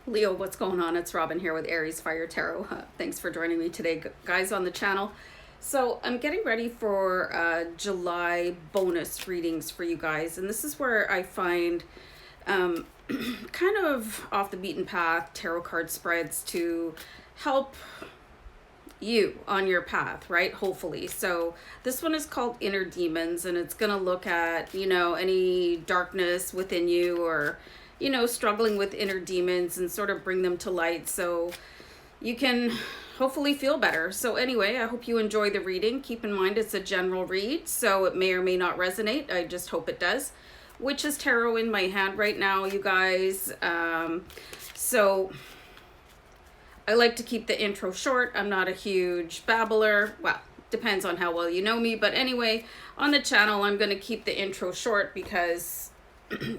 Leo, what's going on? It's Robin here with AriesFireTarot. Thanks for joining me today, guys, on the channel. So I'm getting ready for July bonus readings for you guys, and this is where I find kind of off the beaten path tarot card spreads to help you on your path, right? Hopefully. So this one is called Inner Demons, and it's going to look at, any darkness within you, or struggling with inner demons, and sort of bring them to light so you can hopefully feel better. So anyway, I hope you enjoy the reading. Keep in mind it's a general read, so it may or may not resonate. I just hope it does. Witch's Tarot in my hand right now, you guys. So I like to keep the intro short. I'm not a huge babbler. Well, depends on how well you know me. But anyway, on the channel, I'm going to keep the intro short because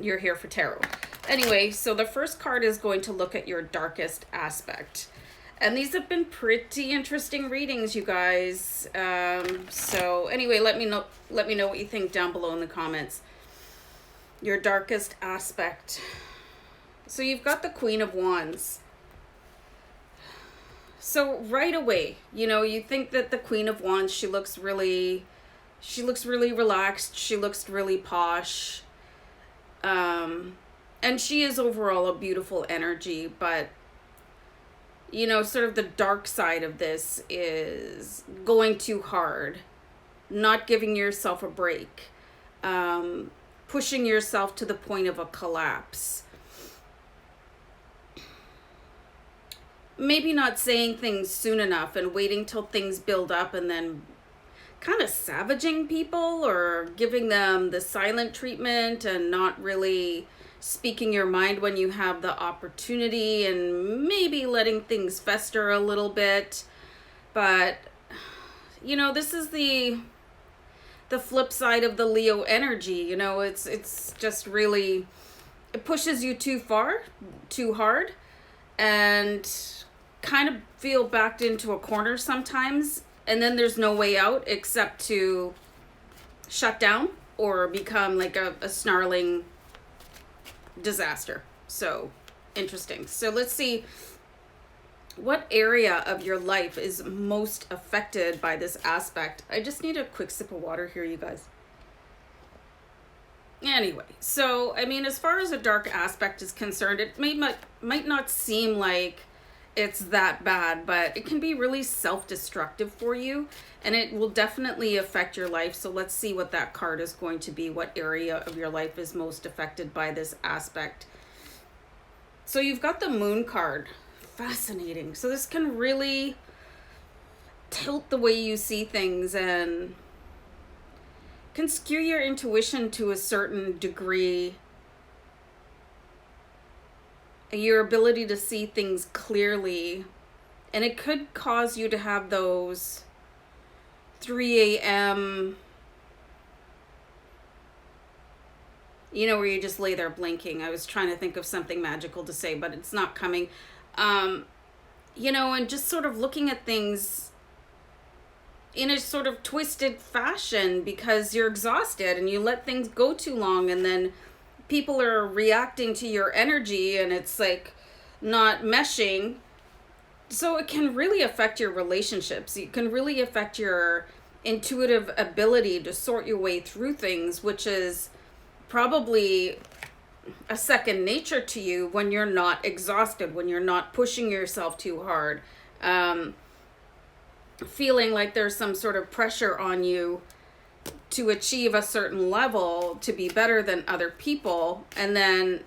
you're here for tarot. Anyway, so the first card is going to look at your darkest aspect. And these have been pretty interesting readings, you guys. So anyway, let me know what you think down below in the comments. Your darkest aspect. So you've got the Queen of Wands. So right away, you think that the Queen of Wands, she looks really relaxed. She looks really posh. And she is overall a beautiful energy, but sort of the dark side of this is going too hard, not giving yourself a break, pushing yourself to the point of a collapse. Maybe not saying things soon enough and waiting till things build up and then kind of savaging people or giving them the silent treatment and not really speaking your mind when you have the opportunity, and maybe letting things fester a little bit. But this is the flip side of the Leo energy. It's just really, it pushes you too far, too hard, and kind of feel backed into a corner sometimes, and then there's no way out except to shut down or become like a snarling disaster. So interesting. So let's see what area of your life is most affected by this aspect. I just need a quick sip of water here, you guys. Anyway, so I mean, as far as a dark aspect is concerned, it might not seem like it's that bad, but it can be really self-destructive for you, and it will definitely affect your life. So let's see what that card is going to be. What area of your life is most affected by this aspect? So you've got the Moon card. Fascinating. So this can really tilt the way you see things and can skew your intuition to a certain degree. Your ability to see things clearly, and it could cause you to have those 3 a.m. Where you just lay there blinking. I was trying to think of something magical to say, but it's not coming. And just sort of looking at things in a sort of twisted fashion because you're exhausted and you let things go too long, and then people are reacting to your energy and it's like not meshing. So it can really affect your relationships. It can really affect your intuitive ability to sort your way through things, which is probably a second nature to you when you're not exhausted, when you're not pushing yourself too hard, feeling like there's some sort of pressure on you to achieve a certain level, to be better than other people, and then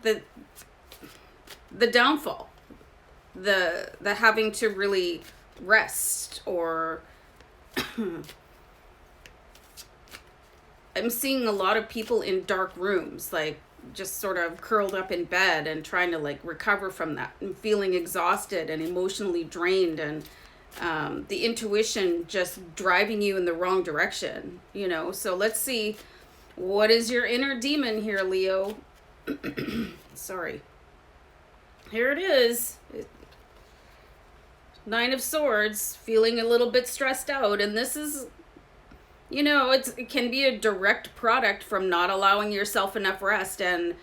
the downfall, the having to really rest, or I'm seeing a lot of people in dark rooms, like just sort of curled up in bed and trying to like recover from that, and feeling exhausted and emotionally drained, and the intuition just driving you in the wrong direction, So let's see, what is your inner demon here, Leo? Sorry. Here it is. Nine of Swords, feeling a little bit stressed out. And this is, it can be a direct product from not allowing yourself enough rest and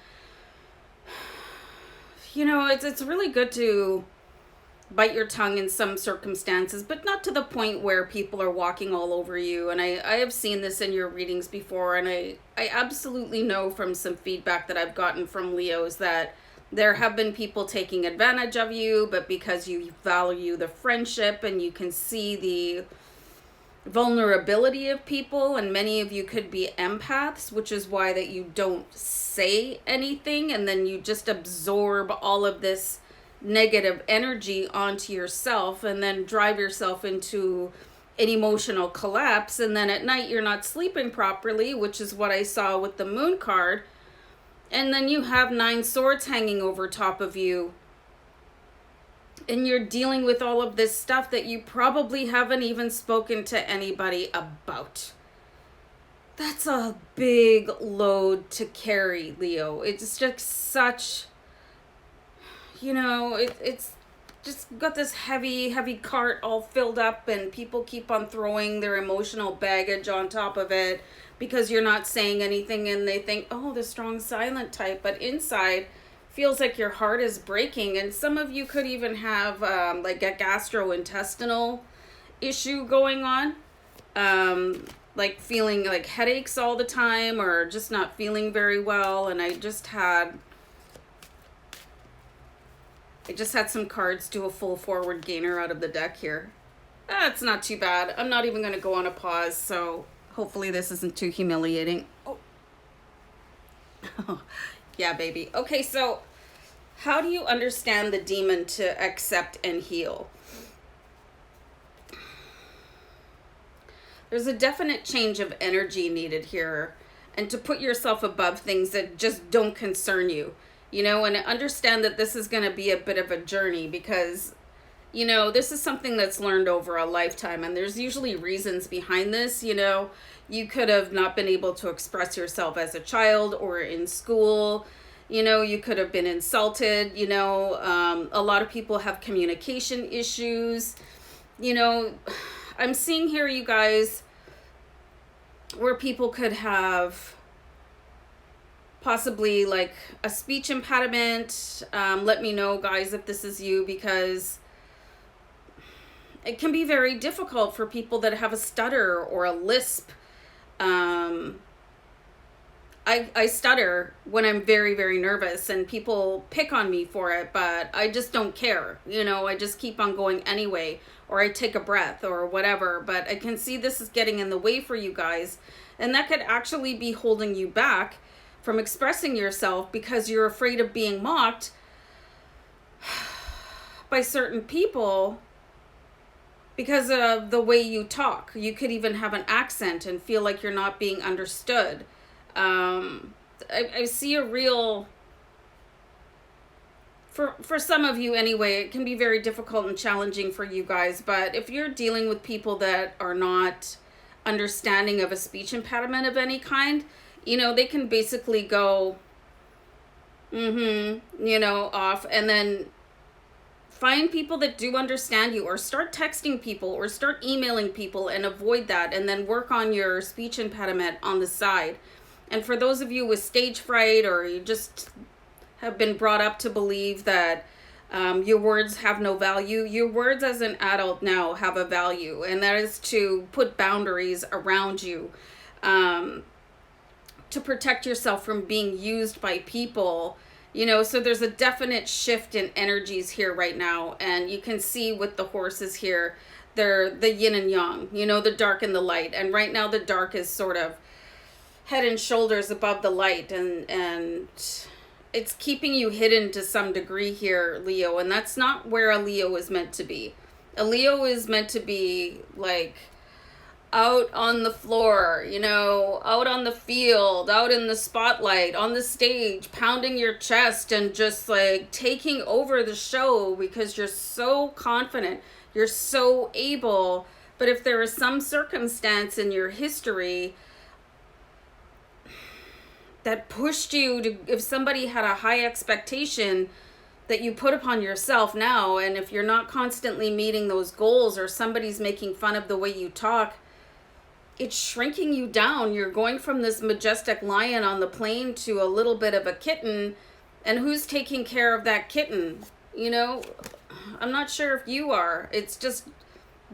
you know, it's really good to bite your tongue in some circumstances, but not to the point where people are walking all over you. And I have seen this in your readings before, and I absolutely know from some feedback that I've gotten from Leos that there have been people taking advantage of you, but because you value the friendship and you can see the vulnerability of people, and many of you could be empaths, which is why that you don't say anything, and then you just absorb all of this negative energy onto yourself and then drive yourself into an emotional collapse, and then at night you're not sleeping properly, which is what I saw with the moon card, and then you have 9 swords hanging over top of you, and you're dealing with all of this stuff that you probably haven't even spoken to anybody about. That's a big load to carry, Leo. It's just such, you know, it's just got this heavy cart all filled up, and people keep on throwing their emotional baggage on top of it because you're not saying anything, and they think, oh, the strong silent type, but inside feels like your heart is breaking. And some of you could even have like a gastrointestinal issue going on, like feeling like headaches all the time, or just not feeling very well. And I just had some cards do a full forward gainer out of the deck here. It's not too bad. I'm not even going to go on a pause, so hopefully this isn't too humiliating. Oh. Yeah, baby. Okay, so how do you understand the demon to accept and heal? There's a definite change of energy needed here, and to put yourself above things that just don't concern you, you know, and understand that this is going to be a bit of a journey, because, you know, this is something that's learned over a lifetime, and there's usually reasons behind this. You know, you could have not been able to express yourself as a child or in school. You know, you could have been insulted. You know, a lot of people have communication issues. You know, I'm seeing here, you guys, where people could have possibly like a speech impediment. Let me know, guys, if this is you, because it can be very difficult for people that have a stutter or a lisp. I stutter when I'm very, very nervous, and people pick on me for it, but I just don't care. You know, I just keep on going anyway, or I take a breath or whatever. But I can see this is getting in the way for you guys, and that could actually be holding you back from expressing yourself because you're afraid of being mocked by certain people because of the way you talk. You could even have an accent and feel like you're not being understood. I see a real, for some of you anyway, it can be very difficult and challenging for you guys. But if you're dealing with people that are not understanding of a speech impediment of any kind, you know, they can basically go, you know, off, and then find people that do understand you, or start texting people, or start emailing people, and avoid that, and then work on your speech impediment on the side. And for those of you with stage fright, or you just have been brought up to believe that your words have no value, your words as an adult now have a value, and that is to put boundaries around you, to protect yourself from being used by people. You know, so there's a definite shift in energies here right now, and you can see with the horses here, they're the yin and yang, you know, the dark and the light. And right now the dark is sort of head and shoulders above the light, and it's keeping you hidden to some degree here, Leo, and that's not where a Leo is meant to be. A Leo is meant to be like out on the floor, you know, out on the field, out in the spotlight, on the stage, pounding your chest and just like taking over the show because you're so confident, you're so able. But if there is some circumstance in your history that pushed you to, if somebody had a high expectation that you put upon yourself now, and if you're not constantly meeting those goals, or somebody's making fun of the way you talk, it's shrinking you down. You're going from this majestic lion on the plane to a little bit of a kitten, And who's taking care of that kitten? You know, I'm not sure if you are. It's just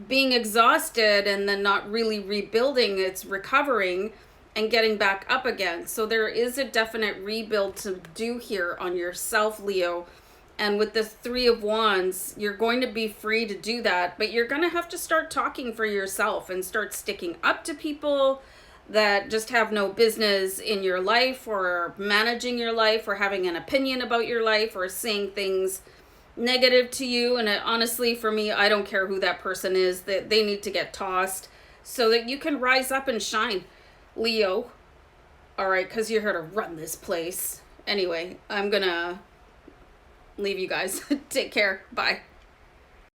being exhausted and then not really rebuilding. It's recovering and getting back up again. So there is a definite rebuild to do here on yourself, Leo. And with the Three of Wands, you're going to be free to do that, but you're going to have to start talking for yourself and start sticking up to people that just have no business in your life, or managing your life, or having an opinion about your life, or saying things negative to you. And honestly, for me, I don't care who that person is, that they need to get tossed so that you can rise up and shine, Leo. All right, because you're here to run this place. Anyway, I'm gonna leave you guys. Take care. Bye.